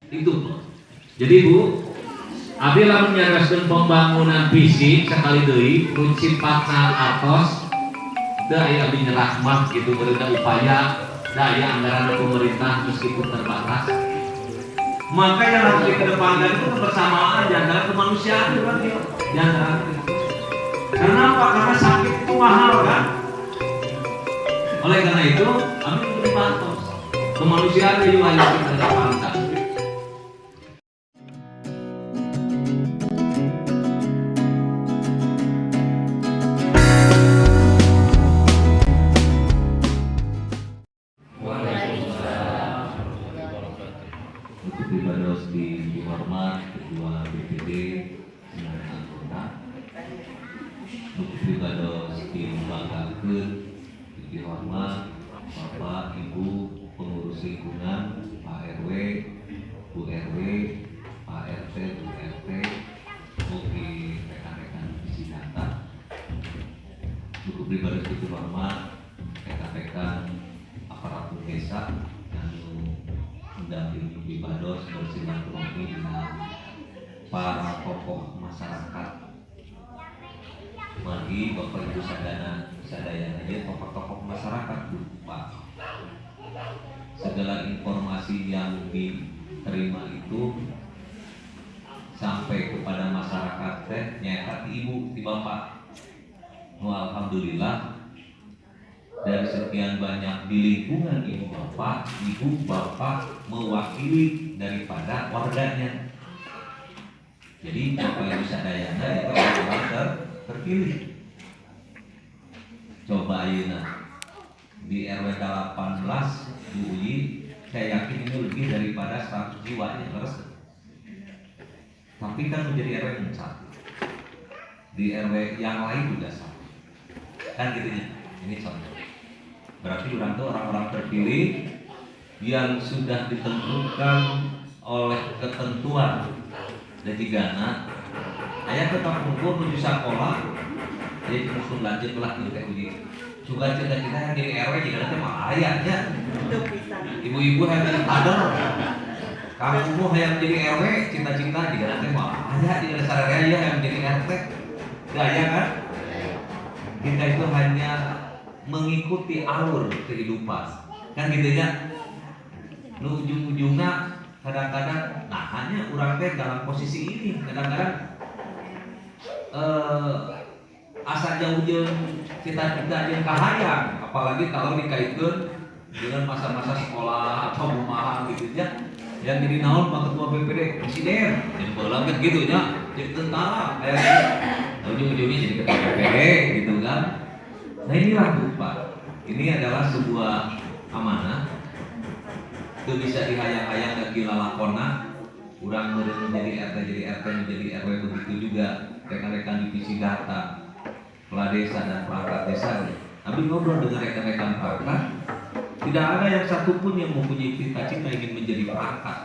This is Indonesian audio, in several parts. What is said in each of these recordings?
Itu tuh. Jadi Bu, abdi lamun nyarioskeun pembangunan fisik sekali deui nu sifatna atos da aya abdi rahmat gitu beureuda upaya da aya anggaran pemerintah meskipun terbatas. Maka yang harus dikedepankan itu kebersamaan di antara kemanusiaan di antara karena apa? Karena sakit itu mahal kan? Oleh karena itu, kami ingin patos kemanusiaan itu ayo kita kedepankan. Ibadah dihormat Ketua BPD dengan anggota, ibadah dibanggakeun dihormat Bapak Ibu pengurus lingkungan, Pak RW, Bu RW, Pak RT, Bu RT, mugi rekan-rekan isi data, cukup ibadah dihormat rekan-rekan aparatur desa yang mendampingi ibadah bersilaturahmi dengan para tokoh masyarakat. Mari Bapak Ibu sadayana ya tokoh-tokoh masyarakat Pak. Segala informasi yang diterima itu sampai kepada masyarakat teh nyaeta ti Ibu ti Bapak. Alhamdulillah dari sekian banyak di lingkungan Ibu Bapak mewakili daripada warganya. Jadi Bapak Ibu sadayana itu orang terpilih. Coba ayeuna di RW 18 Bu Uyi, saya yakin ini lebih daripada 100 jiwa yang terus. Tapi kan menjadi RW 1. Di RW yang lain juga sama. Kan gitunya. Ini contoh. Berarti orang itu orang-orang terpilih yang sudah ditentukan oleh ketentuan dan jigana aya tetap ukur menuju sekolah jadi terus lanjut lah gitu kayak uji juga cita-cita yang jadi RW jika nanti mah ayahnya ibu-ibu yang jadi kader kamu yang jadi RW cita-cita jika nanti mah ayah di dasar raya yang jadi RT gaya kan kita itu hanya mengikuti alur kehidupan kan gitu ya ujung-ujungnya kadang-kadang nah hanya orang teh dalam posisi ini kadang-kadang asa jauh cita-cita yang kahayang apalagi kalau dikaitkan dengan masa-masa sekolah atau rumahan gitu ya yang jadi naon Pak Ketua BPD presiden jadi bola kan gitu ya jadi tentara ujung-ujungnya jadi ketua BPD gitu kan. Nah inilah Pak, ini adalah sebuah amanah itu bisa dihayang-hayang dan dilalakona kurang menjadi RT menjadi RW begitu juga rekan-rekan divisi data kepala desa dan perangkat desa. Tapi ngobrol dengan rekan-rekan perangkat tidak ada yang satupun yang mempunyai cita-cita ingin menjadi perangkat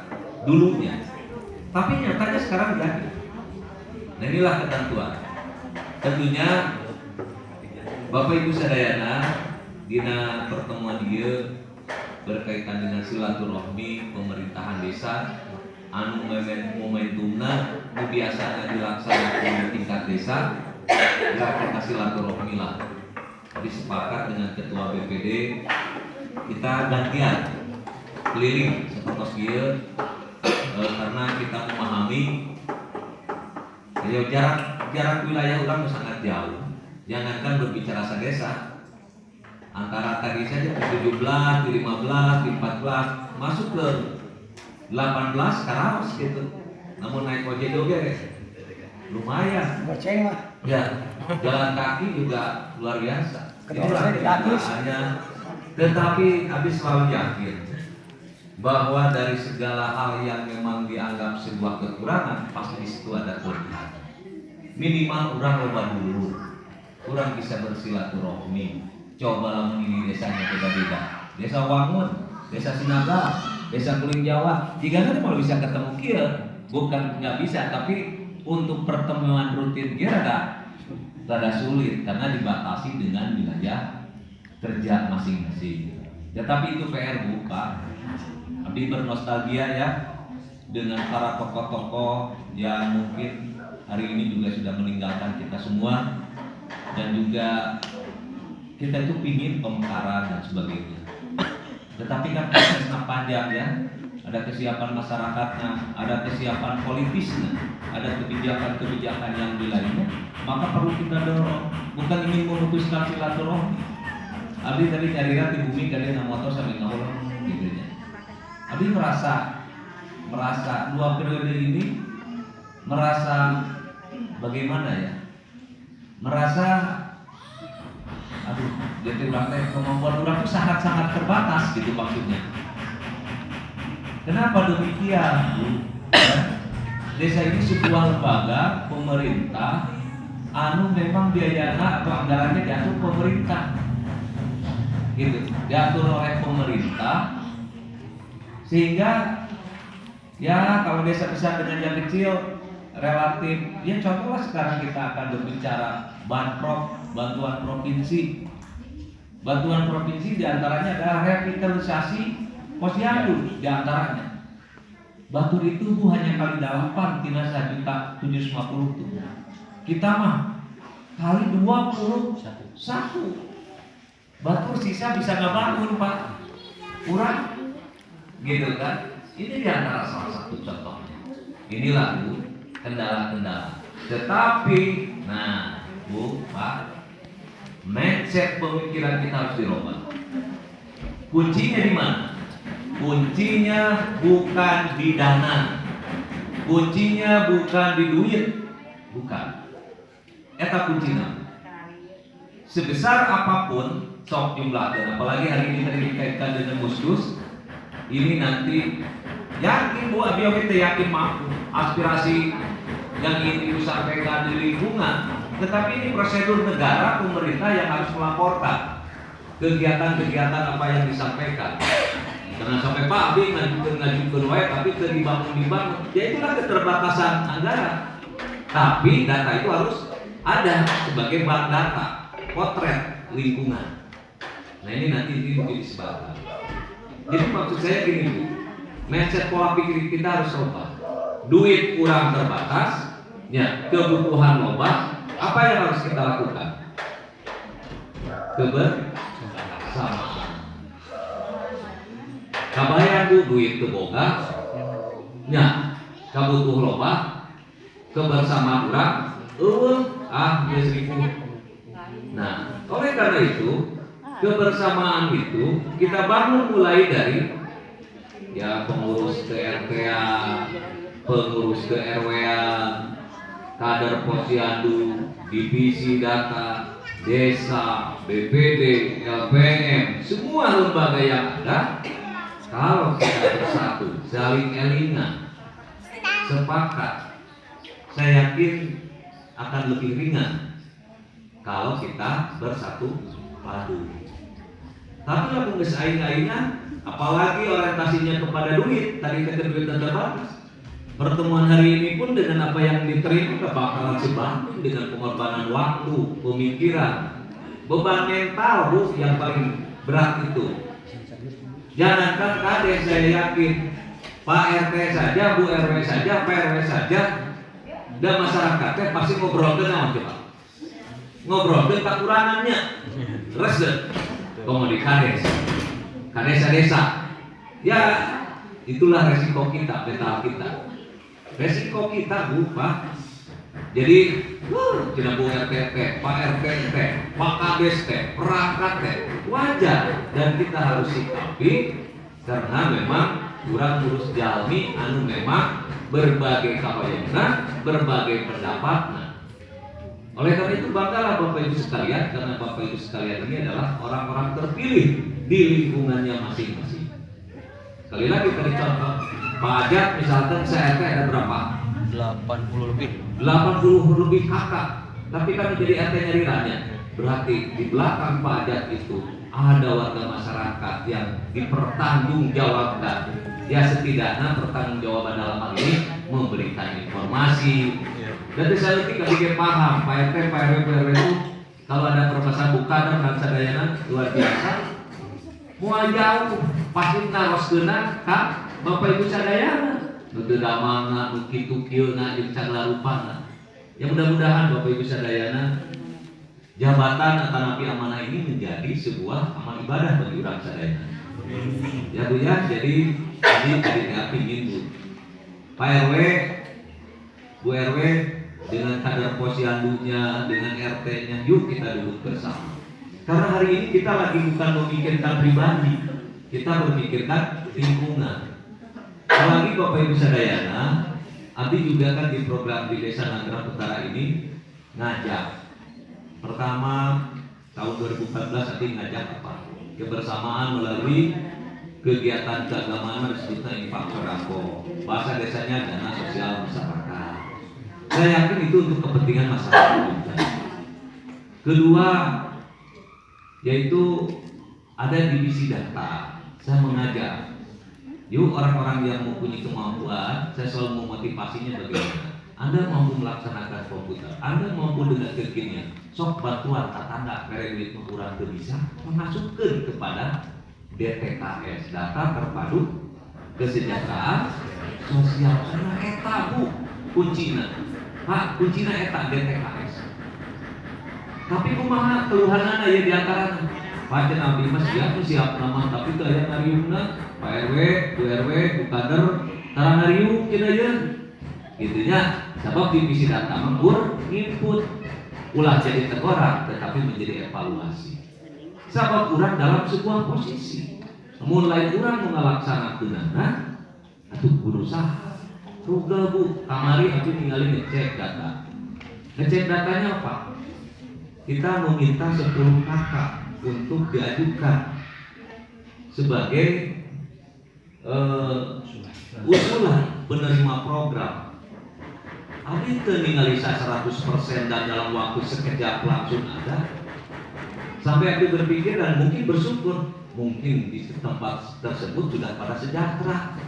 dulunya tapi nyatanya sekarang jadi. Nah inilah ketentuan tentunya Bapak Ibu sadayana dina pertemuan dia berkaitan dengan silaturahmi pemerintahan desa anu momentumna nu biasanya dilaksanakan di tingkat desa kita silaturahmi lah. Jadi sepakat dengan ketua BPD kita gantian keliling seperti dia karena kita memahami jarak wilayah orang sangat jauh. Jangankan berbicara desa antara tadi saja ke 17, ke 15, ke 14 masuk ke 18 Karaos gitu. Namun naik ojek oke lumayan. Goceng mah. Ya, jalan kaki juga luar biasa. Itulah kenyataannya. Tetapi habis selalu yakin bahwa dari segala hal yang memang dianggap sebuah kekurangan pasti di situ ada kelebihan. Minimal orang loba dulu. Kurang bisa bersilaturahmi. Coba lamun ini desanya beda-beda. Desa Wangun, Desa Sinaga, Desa Kuling Jawa. Jika nanti mau bisa ketemu kia, bukan nggak bisa, tapi untuk pertemuan rutin kia rada sulit karena dibatasi dengan wilayah kerja masing-masing. Ya tapi itu PR buka. Abdi bernostalgia ya dengan para tokoh-tokoh yang mungkin hari ini juga sudah meninggalkan kita semua, dan juga kita itu pingin pemekaran dan sebagainya. Tetapi kan prosesnya panjang ya, ada kesiapan masyarakatnya, ada kesiapan politisnya, ada kebijakan-kebijakan yang di lainnya, maka perlu kita dorong, bukan ingin memutuskan silaturahmi. Abdi tadi nyariran di bumi kalian motor sampai ngawur gitu ya. Abdi merasa dua periode ini merasa bagaimana ya? Merasa jadi kemampuan orang itu sangat-sangat terbatas gitu maksudnya. Kenapa demikian, Bu? Desa ini sebuah lembaga pemerintah anu memang biayana atau anggarannya diatur pemerintah. Gitu, diatur oleh pemerintah, sehingga ya kalau desa besar dengan yang kecil relatif ya, contohlah sekarang kita akan berbicara bantuan provinsi diantaranya adalah revitalisasi posyandu diantaranya. Batur itu Bu hanya kali 8 tina 1.750 tuh. Kita mah kali 21. Batur sisa bisa nggak bangun Pak, kurang gitu kan. Ini diantara salah satu contohnya. Inilah Bu kendala-kendala. Tetapi nah Bu Pak, mindset pemikiran kita harus dirubah. Kuncinya di mana? Kuncinya bukan di dana, kuncinya bukan di duit, bukan. Eta kuncinya. Sebesar apapun sok jumlahnya, apalagi hari ini tadi dikaitkan dengan muskus, ini nanti yakin Bu Abi kita yakin mampu aspirasi yang ingin disampaikan di lingkungan, tetapi ini prosedur negara pemerintah yang harus melaporkan kegiatan-kegiatan apa yang disampaikan. Jangan sampai Pak Abi ngajukan wae tapi dibangun. Ya itulah keterbatasan anggaran. Tapi data itu harus ada sebagai bank data, potret lingkungan. Nah ini nanti ini disebarkan. Jadi maksud saya gini Bu, mindset pola pikir kita harus rubah. Duit kurang terbatas, ya kebutuhan loba. Apa yang harus kita lakukan? Kebersamaan. Kabayang Bu duit keboga, ya kabutuh loba, kebersamaan urang, geus ripuh. Nah, oleh karena itu kebersamaan itu kita bangun mulai dari ya pengurus ke RT-an, pengurus ke RW-an, kader posyandu, divisi data, desa, BPD, LPM, semua lembaga yang ada. Kalau kita bersatu, saling elingan, sepakat, saya yakin akan lebih ringan kalau kita bersatu padu. Tapi lalu geus aing-aingan, apalagi orientasinya kepada duit, tadi kita duit terbatas. Pertemuan hari ini pun dengan apa yang diterima bakalan sebanding dengan pengorbanan waktu, pemikiran, beban mental Bu yang paling berat itu. Jangankan kades, saya yakin Pak RT saja, Bu RW saja, Pak RW saja, dan masyarakatnya pasti ngobrolkan sama coba. Ngobrolkan kekurangannya, resep, komodi kades desa. Ya itulah resiko kita, mental kita. Resiko kita Bu Pak. Jadi tidak Bu RT, Pak RT, Pak Kades, perangkat wajar, dan kita harus sikapi karena memang kurang urus jalmi anu memang berbagai kawayangan, berbagai pendapatnya. Oleh karena itu banggalah Bapak Ibu sekalian, karena Bapak Ibu sekalian ini adalah orang-orang terpilih di lingkungannya masing-masing. Sekali lagi tadi contoh pajak misalkan se-RT ada berapa? 80 lebih kakak. Tapi kan jadi RT nyarirannya. Berarti di belakang pajak itu ada warga masyarakat yang dipertanggungjawabkan. Ya setidaknya pertanggungjawaban dalam hal ini memberikan informasi. Dan saya ketika bikin paham Pak RT, Pak RW itu kalau ada permasalahan bukan dan sadayana luar biasa. Mau jauh pasti naroskeuna Kak Bapak Ibu sadayana. nutu damangna, nu kitu kieuna jeung caglarupana. Ya mudah-mudahan Bapak Ibu sadayana jabatan atanapi amanah ini menjadi sebuah amal ibadah bagi urang sadayana. Ya Bu ya, jadi tadi pingin Bu Pak RW, Bu RW dengan kadar posyandunya, dengan RT-nya, yuk kita duduk bersama. Karena hari ini kita lagi bukan memikirkan pribadi, kita memikirkan lingkungan. Apalagi Bapak Ibu sadayana, Abi juga kan di program di Desa Nagrak Utara ini ngajak. Pertama tahun 2014 Abi ngajak apa? Kebersamaan melalui kegiatan keagamaan disebutnya infak sodako. Bahasa desanya dana sosial masyarakat. Saya yakin itu untuk kepentingan masyarakat. Kedua, yaitu ada divisi data. Saya mengajak, yuk orang-orang yang mempunyai kemampuan, saya selalu memotivasinya bagaimana. Anda mampu melaksanakan komputer, Anda mampu dengan kekinian, sok bantuan tanda kare duit kurang bisa memasukkan kepada DTKS, data terpadu kesejahteraan sosial. Karena eta Bu kuncina, Pak kuncina eta DTKS. Tapi kumaha keluhanana ya diantaranya Pak Abdi Mas siap nama, tapi kalian ngariungna Pak RW, Bu RW, Bu kader tarang ngariung kira ya gitunya. Sebab divisi data mengur input ulah jadi tegorak tetapi menjadi evaluasi. Sebab orang dalam sebuah posisi mulai orang mengelaksanakeunana atau berusaha ruga Bu kamari aku tinggalin ngecek data. Ngecek datanya apa? Kita meminta 10 kakak untuk diajukan sebagai usulan penerima program. Abi teningalisa 100% dan dalam waktu sekejap langsung ada. Sampai aku berpikir dan mungkin bersyukur, mungkin di tempat tersebut sudah pada sejahtera.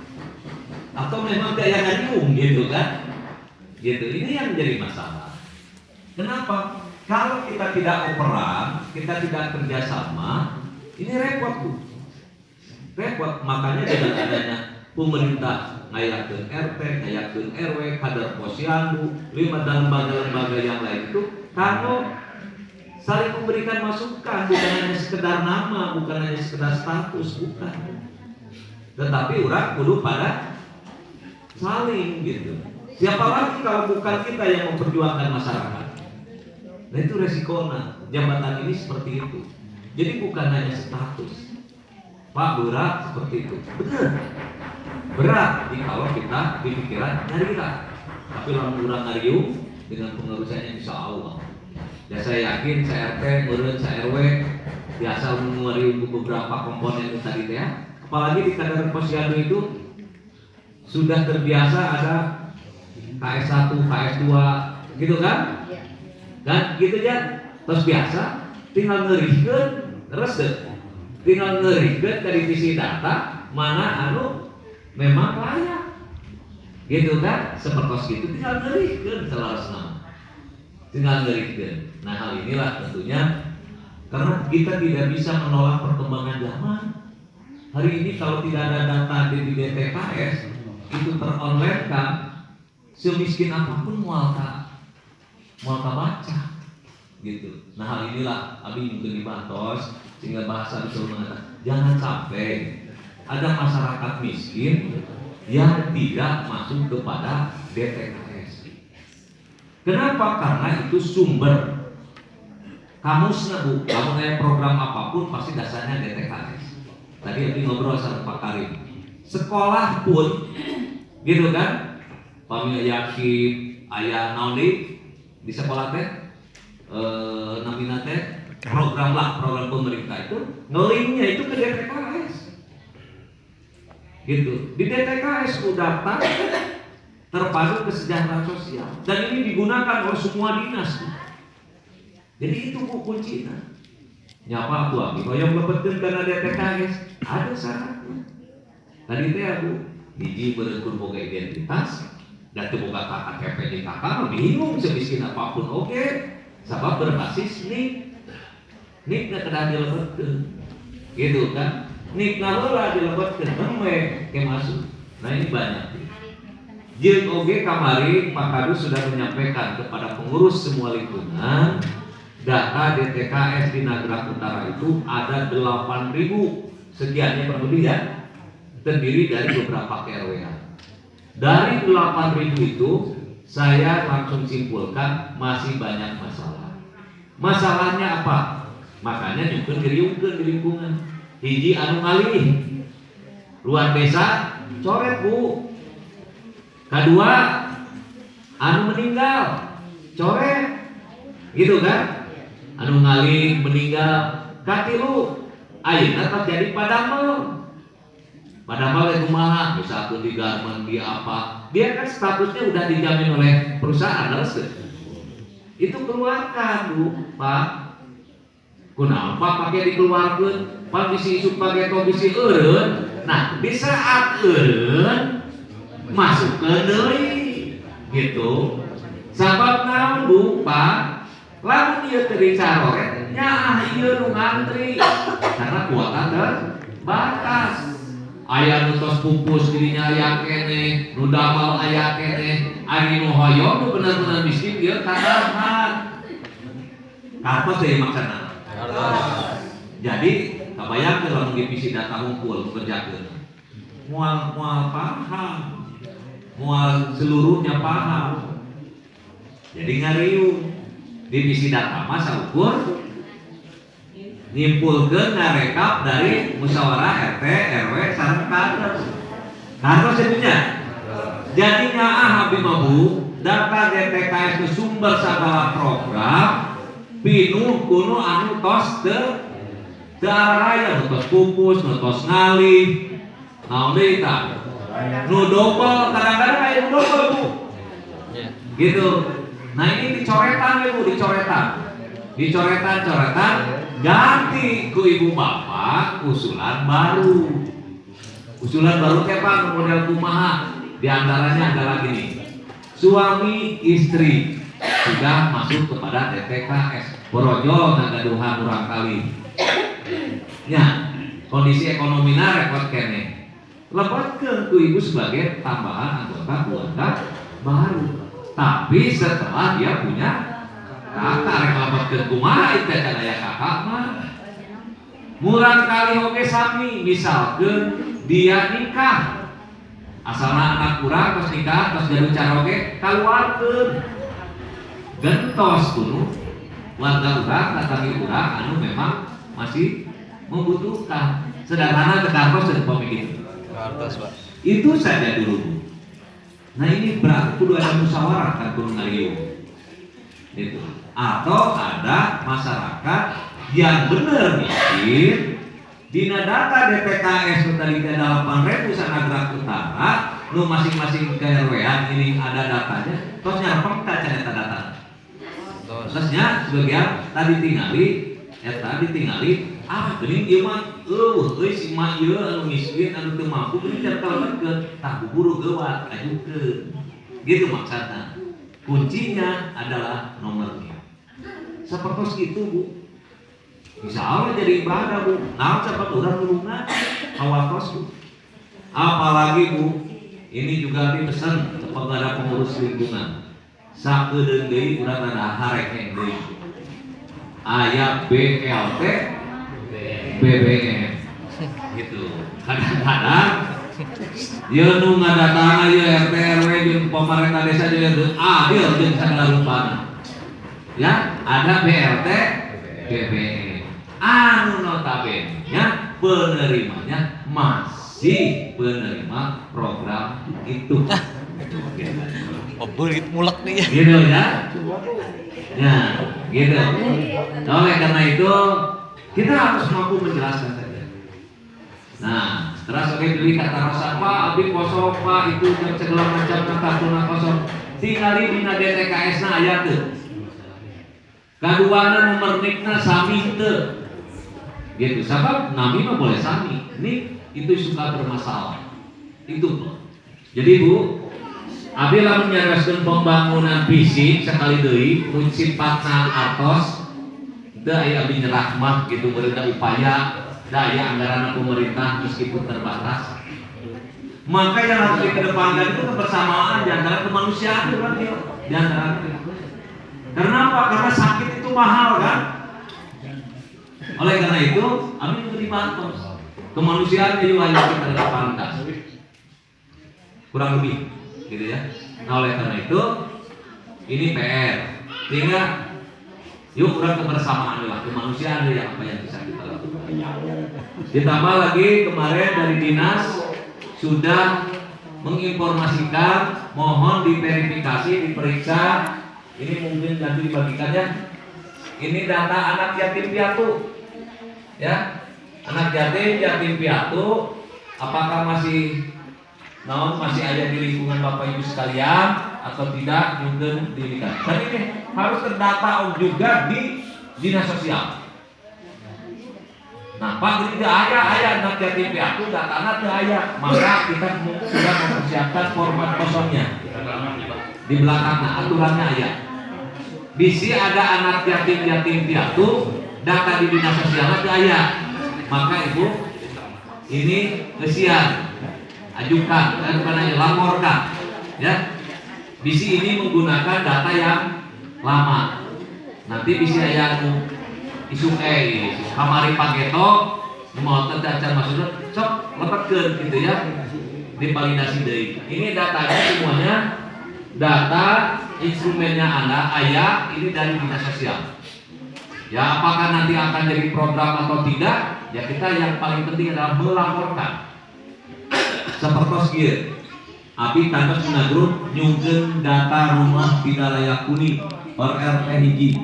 Atau memang kayak ngariung gitu kan? Gitu. Ini yang menjadi masalah. Kenapa? Kalau kita tidak operan, kita tidak kerjasama, ini repot Bu. Repot. Makanya dengan adanya pemerintah ngayakeun RT, ngayakeun RW, kader posyandu, 5 dan lembaga-lembaga yang lain itu kalau saling memberikan masukan, bukan hanya sekedar nama, bukan hanya sekedar status, bukan. Tetapi orang kudu pada saling gitu. Siapa lagi kalau bukan kita yang memperjuangkan masyarakat? Nah itu resikonya jabatan ini seperti itu. Jadi bukan hanya status. Pak berat seperti itu. Benar. Berat kalau kita di pikiran nyarira. Tapi lamun urang ngariung dengan pengurusannya insya Allah. Ya saya yakin saya RT, meureun saya RW biasa ngariung beberapa komponen itu tadi ya. Apalagi di kader posyandu itu sudah terbiasa ada KS1, KS2 gitu kan? Dan gitu ya, terus biasa tinggal ngerikeun resep. Tinggal ngerikeun ke divisi data mana anu memang layak. Gitu kan? Sepertos gitu tinggal ngerikeun selarasna. Tinggal ngerikeun. Nah, hal inilah tentunya karena kita tidak bisa menolak perkembangan zaman. Hari ini kalau tidak ada data di DTKS itu teronline kan semiskin apapun mual baca gitu. Nah hal inilah Abi mungkin dibantos sehingga bahasa disuruh mengatakan jangan sampai ada masyarakat miskin yang tidak masuk kepada DTKS. Kenapa? Karena itu sumber kamusnya Bu. Kamu naik program apapun pasti dasarnya DTKS. Tadi Abi ngobrol sama Pak Karim. Sekolah pun gitu kan? Pamil yakin ayah naon di sekolah teh namina teh program pemerintah itu ngelingnya itu ke DTKS gitu. Di DTKS udah data terpadu kesejahteraan sosial dan ini digunakan oleh semua dinas. Jadi itu kuncinya. Nyapa aku abi hoyong mlepetkeun kana DTKS ada syaratnya. Tadi teh aku hiji beureukeun boga identitas dan boga KTP di kakak bingung semiskin apapun oke. Sabab berbasis nik nggak kedah dilebetkeun gitu kan. Nik ngaheula dilebetkeun emeh ke masuk. Nah ini banyak. Jeung oge kamari Pak Kadus sudah menyampaikan kepada pengurus semua lingkungan, data DTKS di Nagrak Utara itu ada 8.000 sekiannya per lebih ya, terdiri dari beberapa RW-an. Dari 8.000 itu saya langsung simpulkan masih banyak masalah. Masalahnya apa? Makanya juga diriungkeun di lingkungan. Hiji anu ngalih luar desa coret Bu. Kedua anu meninggal coret, gitu kan? Anu ngalih meninggal. Katilu ayeuna terjadi padamel. Padahal itu kumaha, misalkan di garmen di apa, dia kan statusnya udah dijamin oleh perusahaan, harus itu keluarkan Bu, Pak. Kenapa pakai dikeluarkan? Pak bisi isu pakai bisi eureun. Nah, di saat eureun masuk ke deui, gitu. Sabab naon Bu, Pak? Lamun ieu teu dicaroret, nya ieu nu ngantri karena kuota terbatas. Aya nu tos pupus dirinya aya keneh, nu damel aya keneh, ari nu hoyong nu bener-bener miskin ieu kadahan. Kartos deui maksana. Jadi kabayang lamun divisi data ngumpul kerjakeun. Moal paham. Moal seluruhnya paham. Jadi ngariung divisi data mah saukur nyimpulkeun ngarekap dari musyawarah RT RW sareng kader. Kader sebenarnya. Jadi nyaah abdi mah Bu, data DTKS itu sumber sagala program pinuh kuno anu tos teu araya, nu tos pupus, nu tos ngalih. Naon deui tah? Nu double, kadang-kadang aya nu double Bu. Gitu. Nah ini dicoretan ya Bu, dicoretan ganti ku ibu bapak usulan baru teh Pak, model kumaha. Di antaranya adalah gini, suami istri sudah masuk kepada DTKS borojol ngagaduhan urang kali ya, kondisi ekonomina repot kene lepaskeun ku ibu sebagai tambahan anggota keluarga baru, tapi setelah dia punya kakak rek lapetkeun kumaha itu can aya kakak mah murang kali oge sami. Misalkeun dia nikah asalna anak urang tos nikah tos jadu cara oge kaluarkeun gentos kudu warga urang datang urang anu memang masih membutuhkan. Sederhana ke kartos dan pemikir kartos Pak. Itu saja dulu. Nah ini berarti kudu ada musyawarah kan kudu ngaliung itu. Atau ada masyarakat yang benar miskin dina data DTKS tadi ke 8.000 Nagrak Utara nu masing-masing KRW-an ini ada datanya terus nyarapang kita cerita data terusnya sebagian tadi tinggali geuning ieu mah euy si mak ieu anu miskin anu teu mampu geuning cara kalametkeun tah buru geuwat ajukeun gitu maksudna. Kuncinya adalah nomornya. Seperti itu Bu. Insya Allah jadi ibadah Bu. Nah cepat urang nulungan kawatos Bu. Apalagi Bu, ini juga dipesan kepada pengurus lingkungan. Sakedeung deui urang ada harekeng deui. Aya BLT, BBM. Gitu. Kadang-kadang ieu nu ngadatangna ieu RT RW jeung pemerintah desa jeung adil jeung sagala rupana. Ya, ada BLT, BBM. Anu notabene nya penerimanya masih penerima program itu. Oh, mulek nih ya. Gitu ya. Ya, gitu. Oleh karena itu kita harus mampu menjelaskan saja. Nah, terus oke beli kata rasa Pak, abdi kosong Pak itu jam segala macam kartuna kosong. Tingali dina DTKS na aya teu. Kaduana nomor nikna sami teu. Gitu. Sebab nami mah boleh sami. Nik itu suka bermasalah. Itu. Jadi Bu, abdi lamun nyaraskeun pembangunan fisik sekali deui mun sifatna artos teu aya abdi nyerah mah gitu meureun upaya daya anggaran pemerintah meskipun terbatas. Maka yang harus dikedepankan itu kebersamaan di antara kemanusiaan di antara. Kenapa? Karena sakit itu mahal kan? Oleh karena itu, kami juga dibantu. Kemanusiaan juga yang kita kedepankan. Kurang lebih, gitu ya. Nah oleh karena itu, ini PR. Sehingga yuk kurang kebersamaan lah, kemanusiaan yang apa yang bisa kita lakukan. Ditambah lagi kemarin dari dinas sudah menginformasikan, mohon diverifikasi, diperiksa. Ini mungkin nanti dibagikan ya. Ini data anak yatim piatu, ya. Anak yatim piatu, apakah masih ada di lingkungan Bapak Ibu sekalian atau tidak mungkin dilihat. Dan ini harus terdata juga di dinas sosial. Nah, Pak, jadi ayah anak yatim piatu datanya ke ayah, maka kita sudah mempersiapkan format kosongnya di belakangnya aturannya ayah. Bisi ada anak yatim piatu, data di dinas sosial ke ayah, maka ibu ini kesian ajukan dan laporkan, ya. Bisi ini menggunakan data yang lama. Nanti bisi ayah isu kamari pageto mau terdaftar maksudnya sok lepetkeun gitu ya, divalidasi deui. Ini datanya semuanya data instrumennya Anda ayah ini dari dinas sosial. Ya apakah nanti akan jadi program atau tidak? Ya kita yang paling penting adalah melaporkan. Seperti kieu. Abi kantos dina grup nyungkeun data rumah tidak layak huni or RT hiji.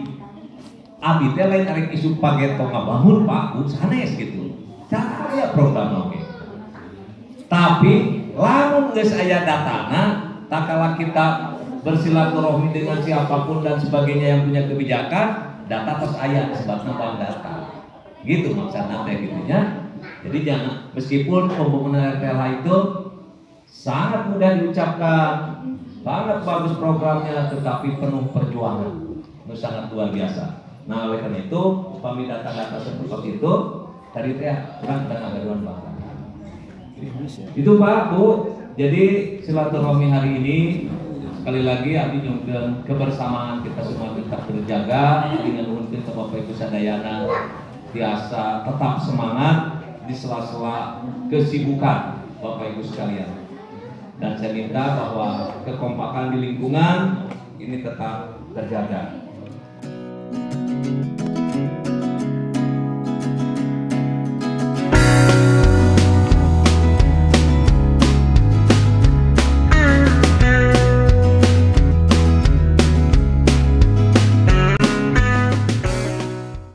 Abi teh lain arek isu pageto ngabangun Pak, sanes gitu. Cara ya program oke. Tapi lamun geus aya datana, tak kala kita bersilaturahmi dengan siapapun dan sebagainya yang punya kebijakan, data terus aya sebabna bang data. Gitu maksudnya teh gitu ya. Jadi jangan meskipun pembangunan RPLH itu sangat mudah diucapkan, banget bagus programnya, tetapi penuh perjuangan, itu sangat luar biasa. Nah oleh karena itu, upami data-data seperti itu, tadi teh kurang dan agaduan banget. Itu Pak Bu, jadi silaturahmi hari ini sekali lagi Abi nyungkeun kebersamaan kita semua tetap terjaga dengan nuhunkeun ke Bapak Ibu sadayana biasa tetap semangat di sela-sela kesibukan Bapak Ibu sekalian. Dan saya minta bahwa kekompakan di lingkungan ini tetap terjaga.